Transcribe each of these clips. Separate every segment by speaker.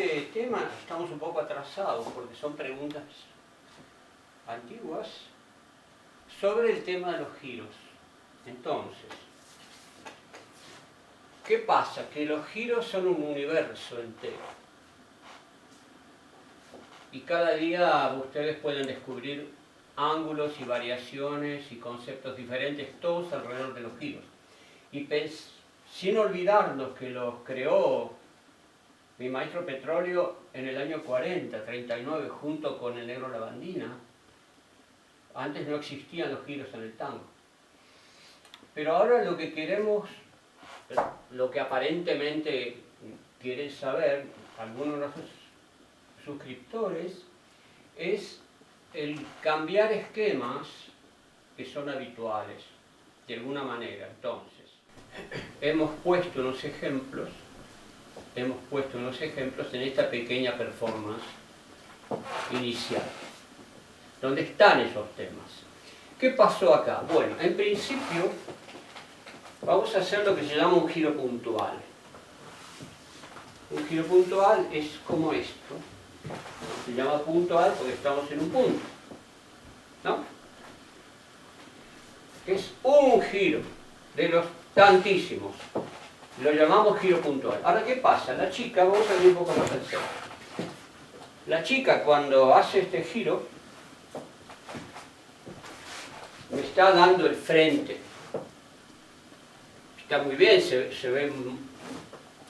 Speaker 1: este tema estamos un poco atrasados porque son preguntas antiguas sobre el tema de los giros. Entonces, ¿qué pasa? Que los giros son un universo entero. Y cada día ustedes pueden descubrir ángulos y variaciones y conceptos diferentes, todos alrededor de los giros. Y sin olvidarnos que los creó mi maestro Petróleo en el año 40, 39, junto con el Negro Lavandina. Antes no existían los giros en el tango. Pero ahora lo que queremos, lo que aparentemente quieren saber algunos de nuestros suscriptores, es el cambiar esquemas que son habituales, de alguna manera. Entonces, hemos puesto unos ejemplos en esta pequeña performance inicial, donde están esos temas. ¿Qué pasó acá? Bueno, en principio vamos a hacer lo que se llama un giro puntual. Un giro puntual es como esto. Se llama puntual porque estamos en un punto, ¿no? Es un giro de los tantísimos. Lo llamamos giro puntual. Ahora, ¿qué pasa? La chica, vamos a ver un poco más al centro. La chica cuando hace este giro me está dando el frente. Está muy bien, se ve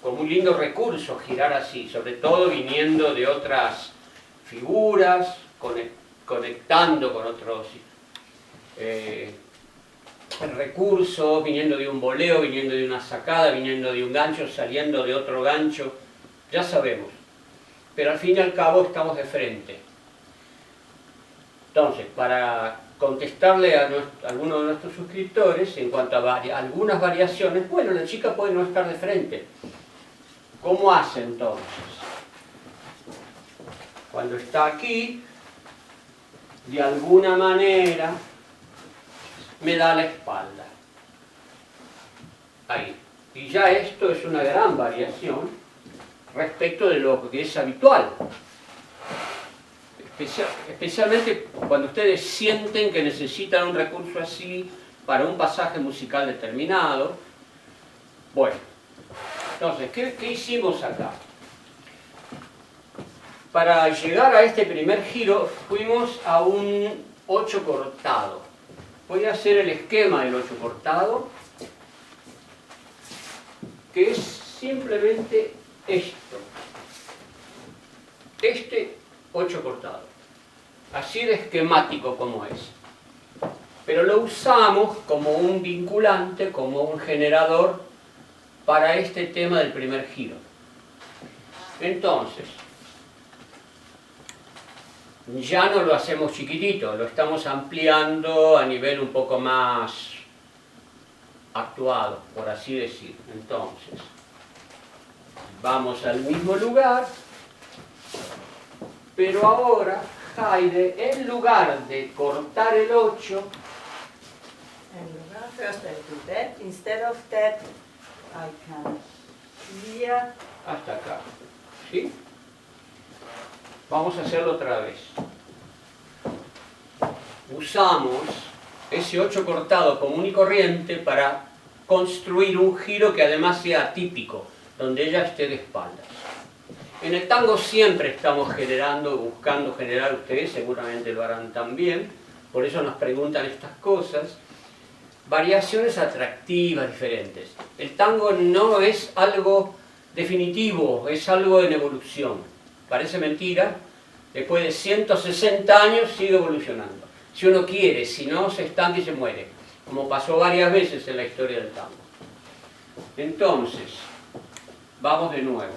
Speaker 1: como un lindo recurso girar así, sobre todo viniendo de otras figuras, conectando con otros recursos, viniendo de un voleo, viniendo de una sacada, viniendo de un gancho, saliendo de otro gancho, ya sabemos. Pero al fin y al cabo estamos de frente. Entonces, para contestarle a algunos de nuestros suscriptores en cuanto a algunas variaciones, bueno, la chica puede no estar de frente. ¿Cómo hace entonces? Cuando está aquí, de alguna manera me da la espalda. Ahí. Y ya esto es una gran variación respecto de lo que es habitual. Especialmente cuando ustedes sienten que necesitan un recurso así para un pasaje musical determinado. Bueno, entonces, ¿qué hicimos acá? Para llegar a este primer giro fuimos a un 8 cortado. Voy a hacer el esquema del 8 cortado, que es simplemente esto. Este 8 cortado. Así de esquemático como es. Pero lo usamos como un vinculante, como un generador para este tema del primer giro. Entonces, ya no lo hacemos chiquitito, lo estamos ampliando a nivel un poco más actuado, por así decir. Entonces, vamos al mismo lugar, pero ahora Haydn, en lugar de cortar el 8,
Speaker 2: first I do that. Instead of that, I can clear.
Speaker 1: Hasta acá. ¿Sí? Vamos a hacerlo otra vez. Usamos ese 8 cortado común y corriente para construir un giro que además sea atípico, donde ella esté de espaldas. En el tango siempre estamos buscando generar, ustedes seguramente lo harán también, por eso nos preguntan estas cosas, variaciones atractivas diferentes. El tango no es algo definitivo, es algo en evolución. Parece mentira, después de 160 años sigue evolucionando. Si uno quiere, si no, se estanca y se muere, como pasó varias veces en la historia del tango. Entonces, vamos de nuevo.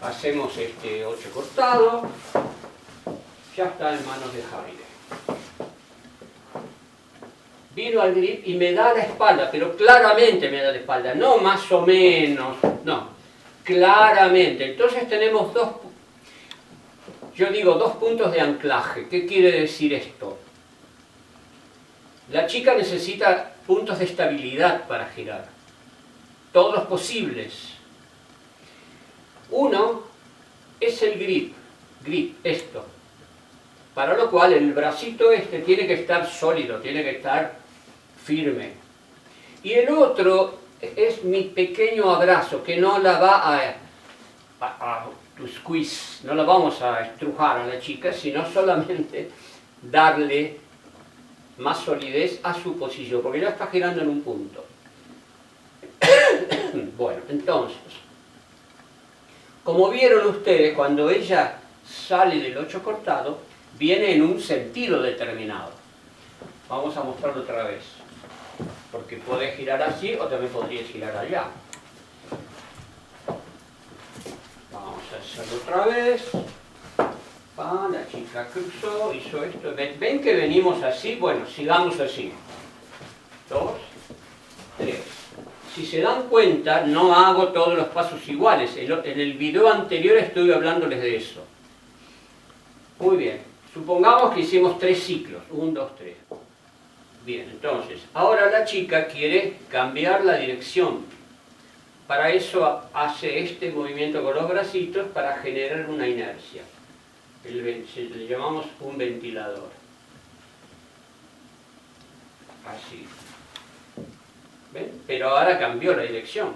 Speaker 1: Hacemos este 8 cortado, ya está en manos de Haydn. Vino al grip y me da la espalda, pero claramente me da la espalda, no más o menos, no, claramente. Entonces tenemos dos puntos de anclaje. ¿Qué quiere decir esto? La chica necesita puntos de estabilidad para girar, todos los posibles. Uno es el grip, esto. Para lo cual el bracito este tiene que estar sólido, tiene que estar firme. Y el otro es mi pequeño abrazo, que no la va a squeeze, no la vamos a estrujar a la chica, sino solamente darle más solidez a su posición, porque ya está girando en un punto. Bueno, entonces, como vieron ustedes, cuando ella sale del 8 cortado, viene en un sentido determinado. Vamos a mostrarlo otra vez, porque puede girar así o también podría girar allá. Vamos a hacerlo otra vez. La chica cruzó, hizo esto. ¿Ven que venimos así? Bueno, sigamos así. 2, 3. Si se dan cuenta, no hago todos los pasos iguales. En el video anterior estuve hablándoles de eso. Muy bien. Supongamos que hicimos 3 ciclos. 1, 2, 3. Bien, entonces, ahora la chica quiere cambiar la dirección. Para eso hace este movimiento con los bracitos para generar una inercia. Le llamamos un ventilador. Así. ¿Ven? Pero ahora cambió la dirección.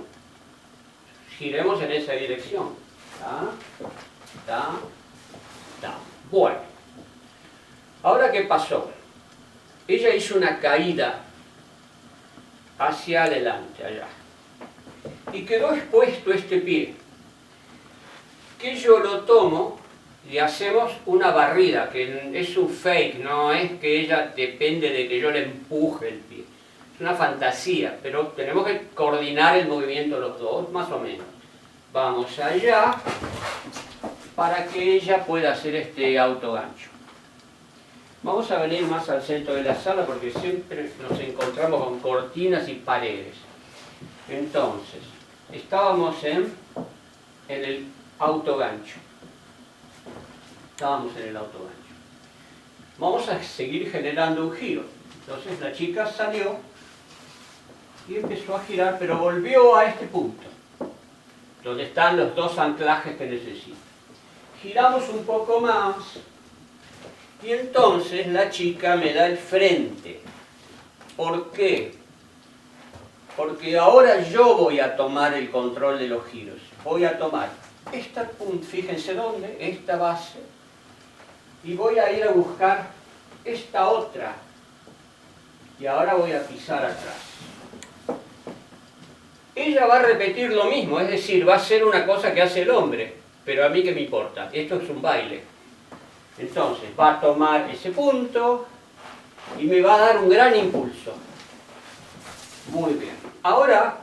Speaker 1: Giremos en esa dirección. Bueno. Ahora, ¿qué pasó? Ella hizo una caída hacia adelante, allá. Y quedó expuesto este pie. Que yo lo tomo y hacemos una barrida, que es un fake, no es que ella depende de que yo le empuje el pie. Es una fantasía, pero tenemos que coordinar el movimiento los dos, más o menos. Vamos allá para que ella pueda hacer este autogancho. Vamos a venir más al centro de la sala porque siempre nos encontramos con cortinas y paredes. Entonces, estábamos en el autogancho. Estábamos en el autogancho. Vamos a seguir generando un giro. Entonces la chica salió y empezó a girar, pero volvió a este punto, donde están los dos anclajes que necesita. Giramos un poco más y entonces la chica me da el frente. ¿Por qué? Porque ahora yo voy a tomar el control de los giros. Voy a tomar esta punta, fíjense dónde, esta base, y voy a ir a buscar esta otra. Y ahora voy a pisar atrás. Ella va a repetir lo mismo, es decir, va a ser una cosa que hace el hombre, pero a mí qué me importa, esto es un baile. Entonces va a tomar ese punto y me va a dar un gran impulso. Muy bien. Ahora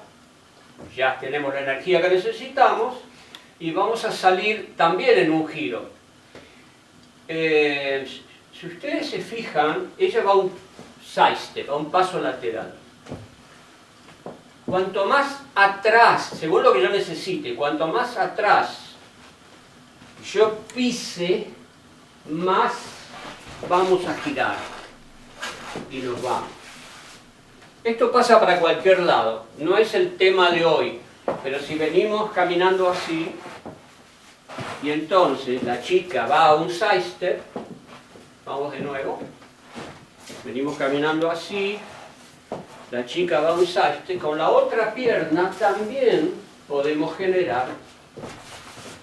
Speaker 1: ya tenemos la energía que necesitamos y vamos a salir también en un giro. Si ustedes se fijan, ella va a un side step, a un paso lateral. Cuanto más atrás, según lo que yo necesite, cuanto más atrás yo pise, más vamos a girar y nos vamos. Esto pasa para cualquier lado, no es el tema de hoy, pero si venimos caminando así y entonces la chica va a un side step, vamos de nuevo, venimos caminando así, la chica va a un side step, con la otra pierna también podemos generar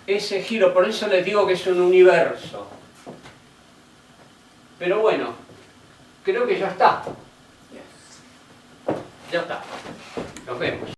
Speaker 1: ese giro, por eso les digo que es un universo. Pero bueno, creo que ya está. Ya está. Nos vemos.